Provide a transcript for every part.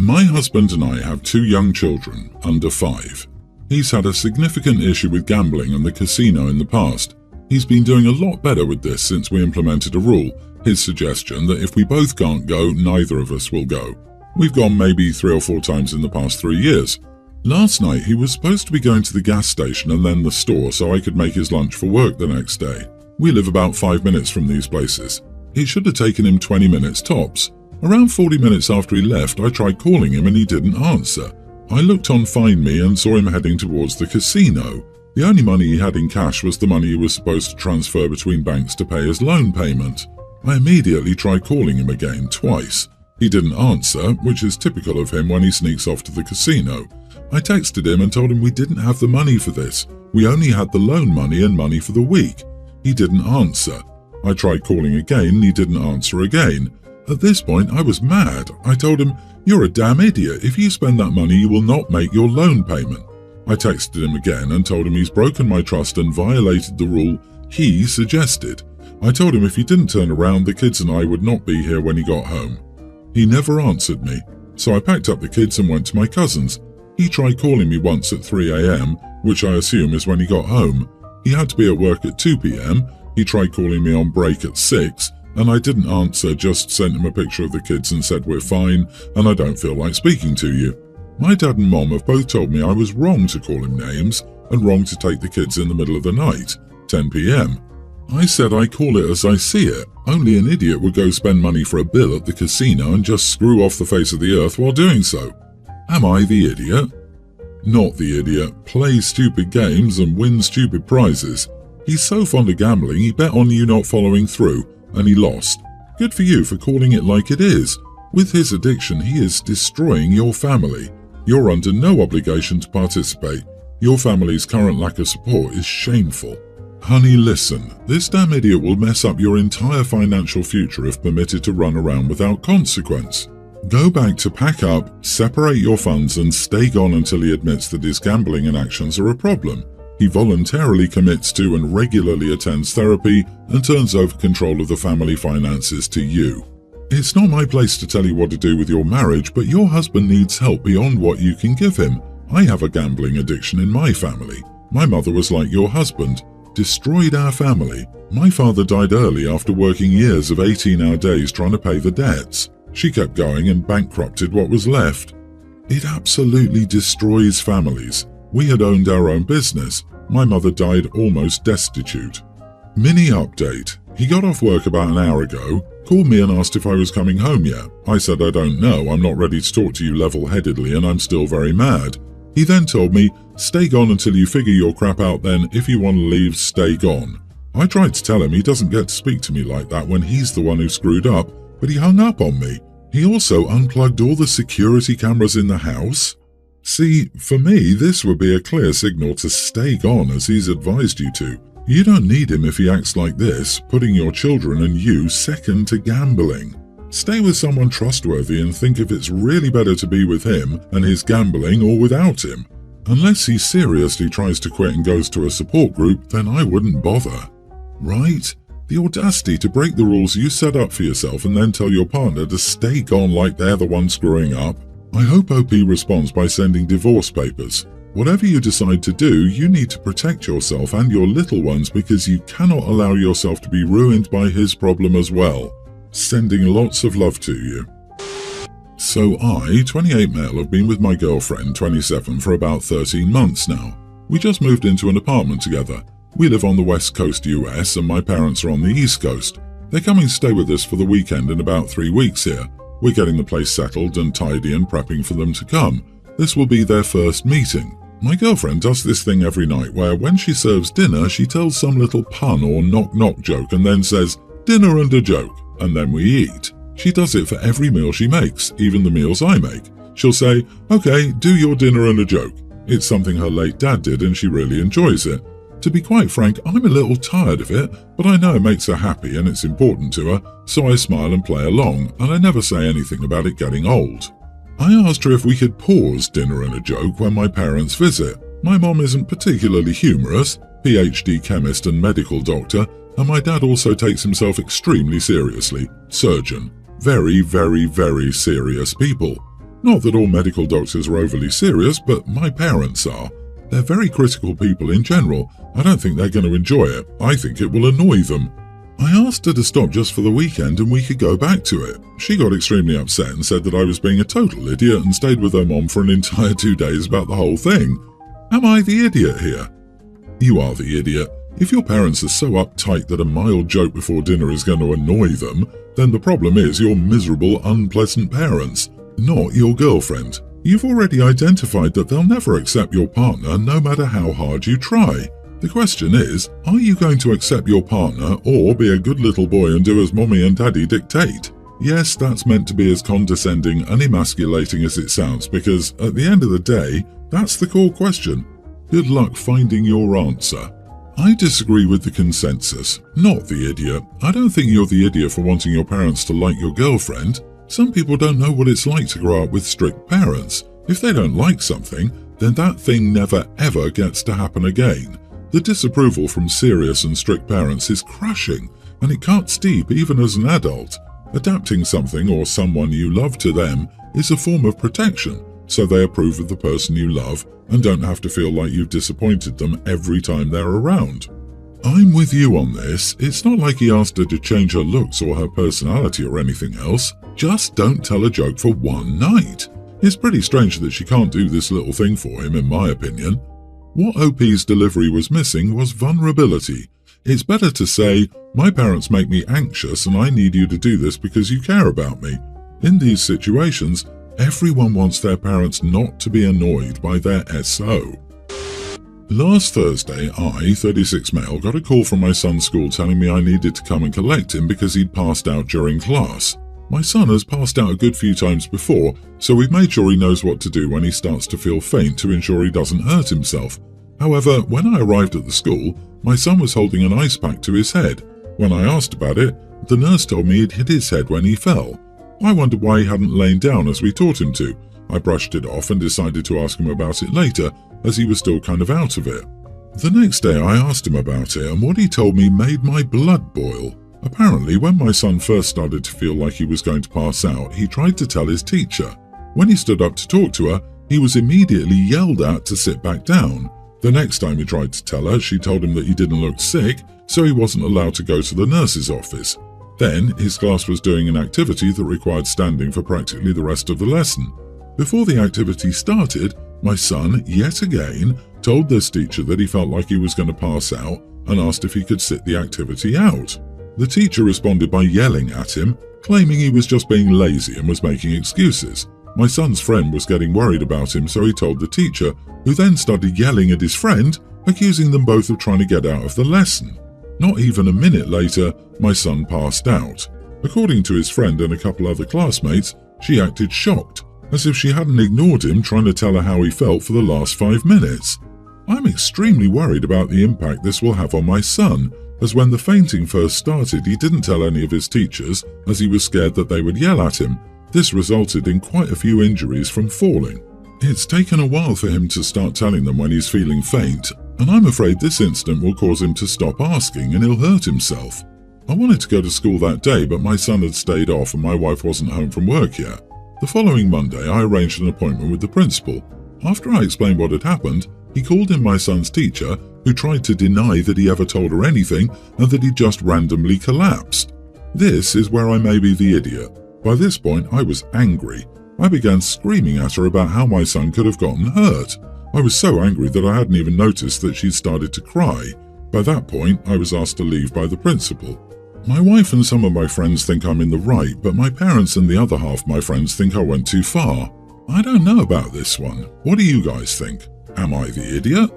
My husband and I have 2 young children, under 5. He's had a significant issue with gambling and the casino in the past. He's been doing a lot better with this since we implemented a rule, his suggestion that if we both can't go, neither of us will go. We've gone maybe 3 or 4 times in the past 3 years. Last night he was supposed to be going to the gas station and then the store so I could make his lunch for work the next day. We live about 5 minutes from these places. It should have taken him 20 minutes tops. Around 40 minutes after he left, I tried calling him and he didn't answer. I looked on Find Me and saw him heading towards the casino. The only money he had in cash was the money he was supposed to transfer between banks to pay his loan payment. I immediately tried calling him again, twice. He didn't answer, which is typical of him when he sneaks off to the casino. I texted him and told him we didn't have the money for this. We only had the loan money and money for the week. He didn't answer. I tried calling again and he didn't answer again. At this point, I was mad. I told him, "You're a damn idiot. If you spend that money, you will not make your loan payment." I texted him again and told him he's broken my trust and violated the rule he suggested. I told him if he didn't turn around, the kids and I would not be here when he got home. He never answered me, so I packed up the kids and went to my cousin's. He tried calling me once at 3 a.m., which I assume is when he got home. He had to be at work at 2 p.m. He tried calling me on break at 6, and I didn't answer, just sent him a picture of the kids and said we're fine and I don't feel like speaking to you. My dad and mom have both told me I was wrong to call him names and wrong to take the kids in the middle of the night, 10 p.m. I said I call it as I see it. Only an idiot would go spend money for a bill at the casino and just screw off the face of the earth while doing so. Am I the idiot? Not the idiot. Plays stupid games and wins stupid prizes. He's so fond of gambling he bet on you not following through, and he lost. Good for you for calling it like it is. With his addiction, he is destroying your family. You're under no obligation to participate. Your family's current lack of support is shameful. Honey, listen, this damn idiot will mess up your entire financial future if permitted to run around without consequence. Go back to pack up, separate your funds and stay gone until he admits that his gambling and actions are a problem. He voluntarily commits to and regularly attends therapy and turns over control of the family finances to you. It's not my place to tell you what to do with your marriage, but your husband needs help beyond what you can give him. I have a gambling addiction in my family. My mother was like your husband, destroyed our family. My father died early after working years of 18-hour days trying to pay the debts. She kept going and bankrupted what was left. It absolutely destroys families. We had owned our own business. My mother died almost destitute. Mini update. He got off work about an hour ago, called me and asked if I was coming home yet. I said I don't know, I'm not ready to talk to you level-headedly and I'm still very mad. He then told me, stay gone until you figure your crap out then, if you want to leave, stay gone. I tried to tell him he doesn't get to speak to me like that when he's the one who screwed up, but he hung up on me. He also unplugged all the security cameras in the house. See, for me, this would be a clear signal to stay gone as he's advised you to. You don't need him if he acts like this, putting your children and you second to gambling. Stay with someone trustworthy and think if it's really better to be with him and his gambling or without him. Unless he seriously tries to quit and goes to a support group, then I wouldn't bother. Right? The audacity to break the rules you set up for yourself and then tell your partner to stay gone like they're the one screwing up. I hope OP responds by sending divorce papers. Whatever you decide to do, you need to protect yourself and your little ones because you cannot allow yourself to be ruined by his problem as well. Sending lots of love to you. So I, 28 male, have been with my girlfriend, 27, for about 13 months now. We just moved into an apartment together. We live on the West Coast US and my parents are on the East Coast. They're coming to stay with us for the weekend in about 3 weeks here. We're getting the place settled and tidy and prepping for them to come. This will be their first meeting. My girlfriend does this thing every night where when she serves dinner, she tells some little pun or knock-knock joke and then says, "Dinner and a joke," and then we eat. She does it for every meal she makes, even the meals I make. She'll say, "Okay, do your dinner and a joke." It's something her late dad did and she really enjoys it. To be quite frank, I'm a little tired of it, but I know it makes her happy and it's important to her, so I smile and play along, and I never say anything about it getting old. I asked her if we could pause dinner and a joke when my parents visit. My mom isn't particularly humorous, PhD chemist and medical doctor, and my dad also takes himself extremely seriously, surgeon. Very, very, very serious people. Not that all medical doctors are overly serious, but my parents are. They're very critical people in general. I don't think they're going to enjoy it. I think it will annoy them. I asked her to stop just for the weekend and we could go back to it. She got extremely upset and said that I was being a total idiot and stayed with her mom for an entire 2 days about the whole thing. Am I the idiot here? You are the idiot. If your parents are so uptight that a mild joke before dinner is going to annoy them, then the problem is your miserable, unpleasant parents, not your girlfriend. You've already identified that they'll never accept your partner no matter how hard you try. The question is, are you going to accept your partner or be a good little boy and do as mommy and daddy dictate? Yes, that's meant to be as condescending and emasculating as it sounds because, at the end of the day, that's the core question. Good luck finding your answer. I disagree with the consensus, not the idiot. I don't think you're the idiot for wanting your parents to like your girlfriend. Some people don't know what it's like to grow up with strict parents. If they don't like something, then that thing never ever gets to happen again. The disapproval from serious and strict parents is crushing, and it cuts deep even as an adult. Adapting something or someone you love to them is a form of protection, so they approve of the person you love and don't have to feel like you've disappointed them every time they're around. I'm with you on this. It's not like he asked her to change her looks or her personality or anything else. Just don't tell a joke for one night. It's pretty strange that she can't do this little thing for him, in my opinion. What OP's delivery was missing was vulnerability. It's better to say, my parents make me anxious and I need you to do this because you care about me. In these situations, everyone wants their parents not to be annoyed by their SO. Last Thursday, I, 36 male, got a call from my son's school telling me I needed to come and collect him because he'd passed out during class. My son has passed out a good few times before, so we've made sure he knows what to do when he starts to feel faint to ensure he doesn't hurt himself. However, when I arrived at the school, my son was holding an ice pack to his head. When I asked about it, the nurse told me he'd hit his head when he fell. I wondered why he hadn't lain down as we taught him to. I brushed it off and decided to ask him about it later, as he was still kind of out of it. The next day I asked him about it, and what he told me made my blood boil. Apparently, when my son first started to feel like he was going to pass out, he tried to tell his teacher. When he stood up to talk to her, he was immediately yelled at to sit back down. The next time he tried to tell her, she told him that he didn't look sick, so he wasn't allowed to go to the nurse's office. Then, his class was doing an activity that required standing for practically the rest of the lesson. Before the activity started, my son, yet again, told this teacher that he felt like he was going to pass out and asked if he could sit the activity out. The teacher responded by yelling at him, claiming he was just being lazy and was making excuses. My son's friend was getting worried about him, so he told the teacher, who then started yelling at his friend, accusing them both of trying to get out of the lesson. Not even a minute later, my son passed out. According to his friend and a couple other classmates, she acted shocked, as if she hadn't ignored him trying to tell her how he felt for the last 5 minutes. I'm extremely worried about the impact this will have on my son, as when the fainting first started, he didn't tell any of his teachers, as he was scared that they would yell at him. This resulted in quite a few injuries from falling. It's taken a while for him to start telling them when he's feeling faint, and I'm afraid this incident will cause him to stop asking and he'll hurt himself. I wanted to go to school that day, but my son had stayed off and my wife wasn't home from work yet. The following Monday, I arranged an appointment with the principal. After I explained what had happened, he called in my son's teacher, who tried to deny that he ever told her anything and that he just randomly collapsed. This is where I may be the idiot. By this point, I was angry. I began screaming at her about how my son could have gotten hurt. I was so angry that I hadn't even noticed that she'd started to cry. By that point, I was asked to leave by the principal. My wife and some of my friends think I'm in the right, but my parents and the other half of my friends think I went too far. I don't know about this one. What do you guys think? Am I the idiot?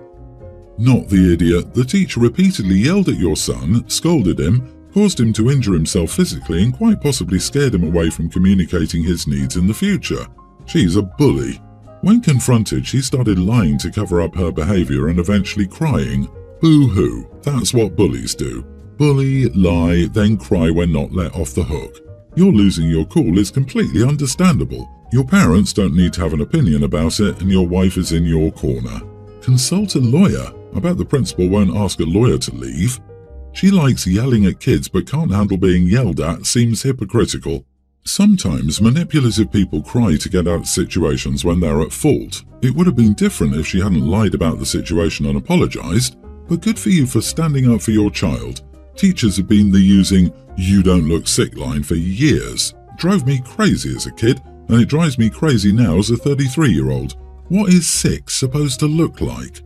Not the idiot. The teacher repeatedly yelled at your son, scolded him, caused him to injure himself physically and quite possibly scared him away from communicating his needs in the future. She's a bully. When confronted, she started lying to cover up her behavior and eventually crying. Boo-hoo. That's what bullies do. Bully, lie, then cry when not let off the hook. Your losing your cool is completely understandable. Your parents don't need to have an opinion about it and your wife is in your corner. Consult a lawyer. I bet the principal won't ask a lawyer to leave. She likes yelling at kids but can't handle being yelled at, seems hypocritical. Sometimes manipulative people cry to get out of situations when they're at fault. It would have been different if she hadn't lied about the situation and apologized, but good for you for standing up for your child. Teachers have been using "you don't look sick" line for years. Drove me crazy as a kid, and it drives me crazy now as a 33-year-old. What is sick supposed to look like?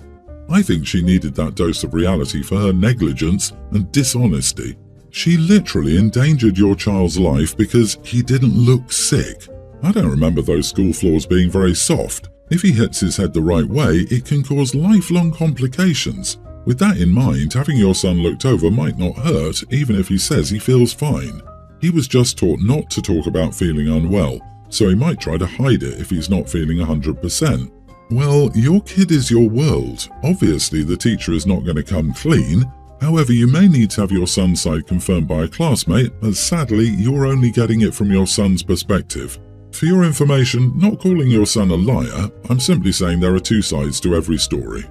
I think she needed that dose of reality for her negligence and dishonesty. She literally endangered your child's life because he didn't look sick. I don't remember those school floors being very soft. If he hits his head the right way, it can cause lifelong complications. With that in mind, having your son looked over might not hurt, even if he says he feels fine. He was just taught not to talk about feeling unwell, so he might try to hide it if he's not feeling 100%. Well, your kid is your world. Obviously, the teacher is not going to come clean. However, you may need to have your son's side confirmed by a classmate, as sadly, you're only getting it from your son's perspective. For your information, not calling your son a liar, I'm simply saying there are two sides to every story.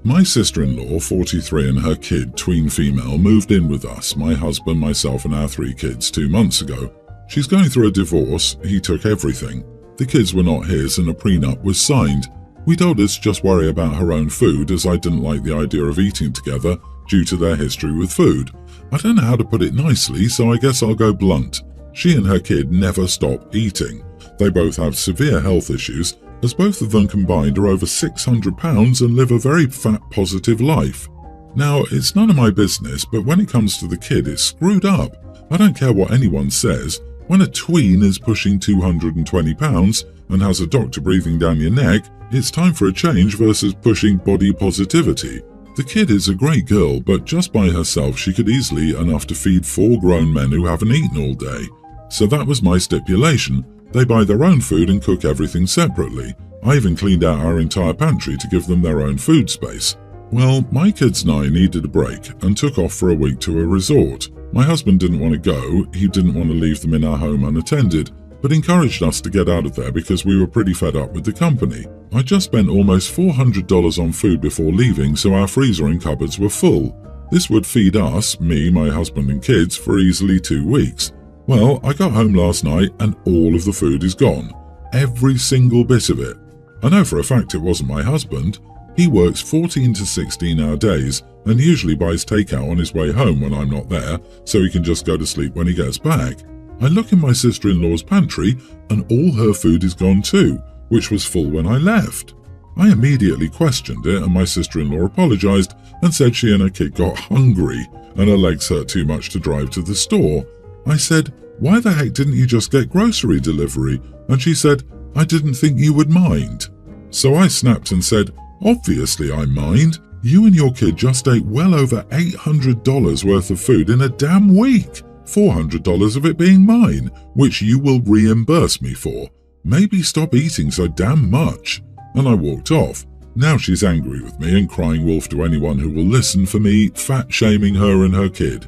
My sister-in-law, 43, and her kid, tween female, moved in with us, my husband, myself, and our 3 kids 2 months ago. She's going through a divorce. He took everything. The kids were not his and a prenup was signed. We told her to just worry about her own food, as I didn't like the idea of eating together due to their history with food. I don't know how to put it nicely, so I guess I'll go blunt. She and her kid never stop eating. They both have severe health issues, as both of them combined are over 600 pounds and live a very fat positive life. Now, it's none of my business, but when it comes to the kid, it's screwed up. I don't care what anyone says. When a tween is pushing 220 pounds and has a doctor breathing down your neck, it's time for a change versus pushing body positivity. The kid is a great girl, but just by herself she could easily eat enough to feed 4 grown men who haven't eaten all day. So that was my stipulation. They buy their own food and cook everything separately. I even cleaned out our entire pantry to give them their own food space. Well, my kids and I needed a break and took off for a week to a resort. My husband didn't want to go. He didn't want to leave them in our home unattended, but encouraged us to get out of there because we were pretty fed up with the company. I just spent almost $400 on food before leaving, so our freezer and cupboards were full. This would feed us, me, my husband and kids, for easily 2 weeks. Well, I got home last night and all of the food is gone. Every single bit of it. I know for a fact it wasn't my husband. He works 14 to 16-hour days and usually buys takeout on his way home when I'm not there, so he can just go to sleep when he gets back. I look in my sister-in-law's pantry and all her food is gone too, which was full when I left. I immediately questioned it and my sister-in-law apologized and said she and her kid got hungry and her legs hurt too much to drive to the store. I said, "Why the heck didn't you just get grocery delivery?" And she said, "I didn't think you would mind." So I snapped and said, "Obviously I mind. You and your kid just ate well over $800 worth of food in a damn week. $400 of it being mine, which you will reimburse me for. Maybe stop eating so damn much." And I walked off. Now she's angry with me and crying wolf to anyone who will listen for me fat-shaming her and her kid.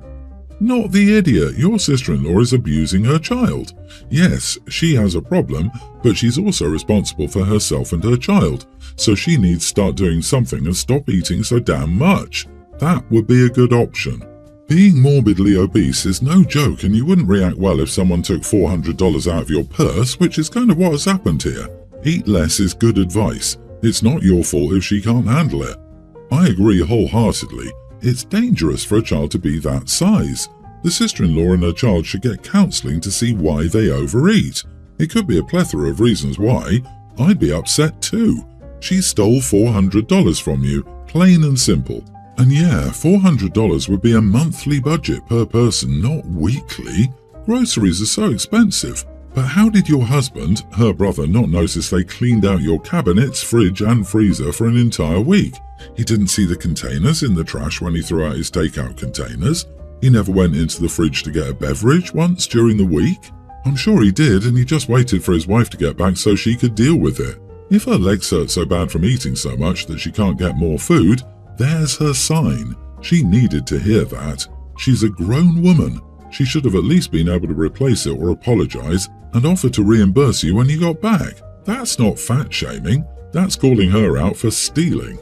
Not the idiot. Your sister-in-law is abusing her child. Yes, she has a problem, but she's also responsible for herself and her child, so she needs to start doing something and stop eating so damn much. That would be a good option. Being morbidly obese is no joke, and you wouldn't react well if someone took $400 out of your purse, which is kind of what has happened here. Eat less is good advice. It's not your fault if she can't handle it. I agree wholeheartedly. It's dangerous for a child to be that size. The sister-in-law and her child should get counselling to see why they overeat. It could be a plethora of reasons why. I'd be upset too. She stole $400 from you, plain and simple. And yeah, $400 would be a monthly budget per person, not weekly. Groceries are so expensive. But how did your husband, her brother, not notice they cleaned out your cabinets, fridge and freezer for an entire week? He didn't see the containers in the trash when he threw out his takeout containers. He never went into the fridge to get a beverage once during the week. I'm sure he did, and he just waited for his wife to get back so she could deal with it. If her legs hurt so bad from eating so much that she can't get more food, there's her sign. She needed to hear that. She's a grown woman. She should have at least been able to replace it or apologize and offer to reimburse you when you got back. That's not fat shaming. That's calling her out for stealing.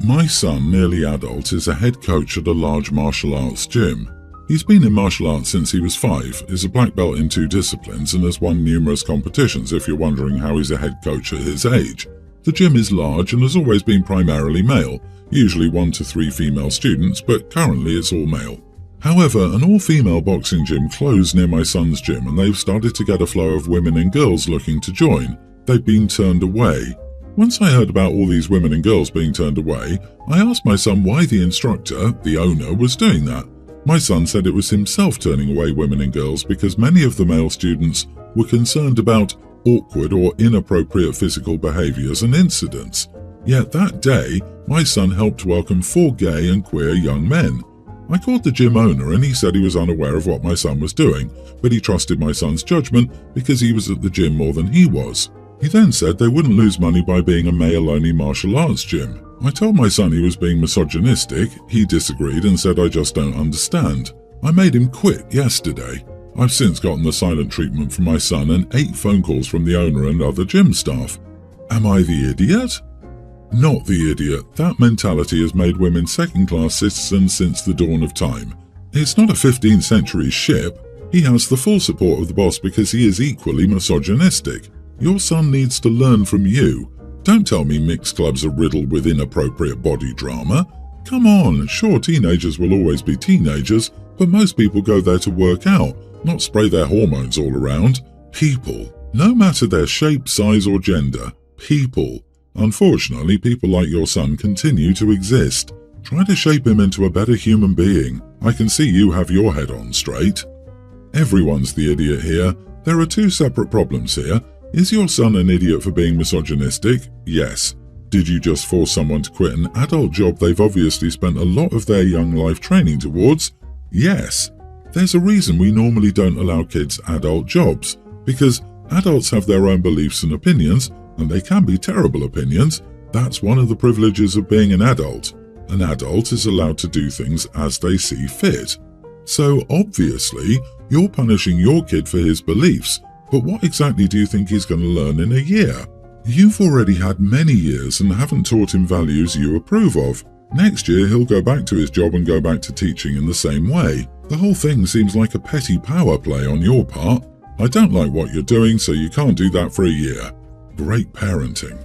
My son, nearly adult, is a head coach at a large martial arts gym. He's been in martial arts since he was 5, is a black belt in 2 disciplines, and has won numerous competitions if you're wondering how he's a head coach at his age. The gym is large and has always been primarily male, usually 1 to 3 female students, but currently it's all male. However, an all-female boxing gym closed near my son's gym, and they've started to get a flow of women and girls looking to join. They've been turned away. Once I heard about all these women and girls being turned away, I asked my son why the instructor, the owner, was doing that. My son said it was himself turning away women and girls because many of the male students were concerned about awkward or inappropriate physical behaviors and incidents. Yet that day, my son helped welcome 4 gay and queer young men. I called the gym owner and he said he was unaware of what my son was doing, but he trusted my son's judgment because he was at the gym more than he was. He then said they wouldn't lose money by being a male-only martial arts gym. I told my son he was being misogynistic. He disagreed and said I just don't understand. I made him quit yesterday. I've since gotten the silent treatment from my son and 8 phone calls from the owner and other gym staff. Am I the idiot? Not the idiot. That mentality has made women second-class citizens since the dawn of time. It's not a 15th century ship. He has the full support of the boss because he is equally misogynistic. Your son needs to learn from you. Don't tell me mixed clubs are riddled with inappropriate body drama. Come on, sure, teenagers will always be teenagers, but most people go there to work out, not spray their hormones all around. People. No matter their shape, size, or gender. People. Unfortunately, people like your son continue to exist. Try to shape him into a better human being. I can see you have your head on straight. Everyone's the idiot here. There are 2 separate problems here. Is your son an idiot for being misogynistic? Yes. Did you just force someone to quit an adult job they've obviously spent a lot of their young life training towards? Yes. There's a reason we normally don't allow kids adult jobs, because adults have their own beliefs and opinions, and they can be terrible opinions. That's one of the privileges of being an adult. An adult is allowed to do things as they see fit. So obviously, you're punishing your kid for his beliefs. But what exactly do you think he's going to learn in a year? You've already had many years and haven't taught him values you approve of. Next year he'll go back to his job and go back to teaching in the same way. The whole thing seems like a petty power play on your part. I don't like what you're doing, so you can't do that for a year. Great parenting.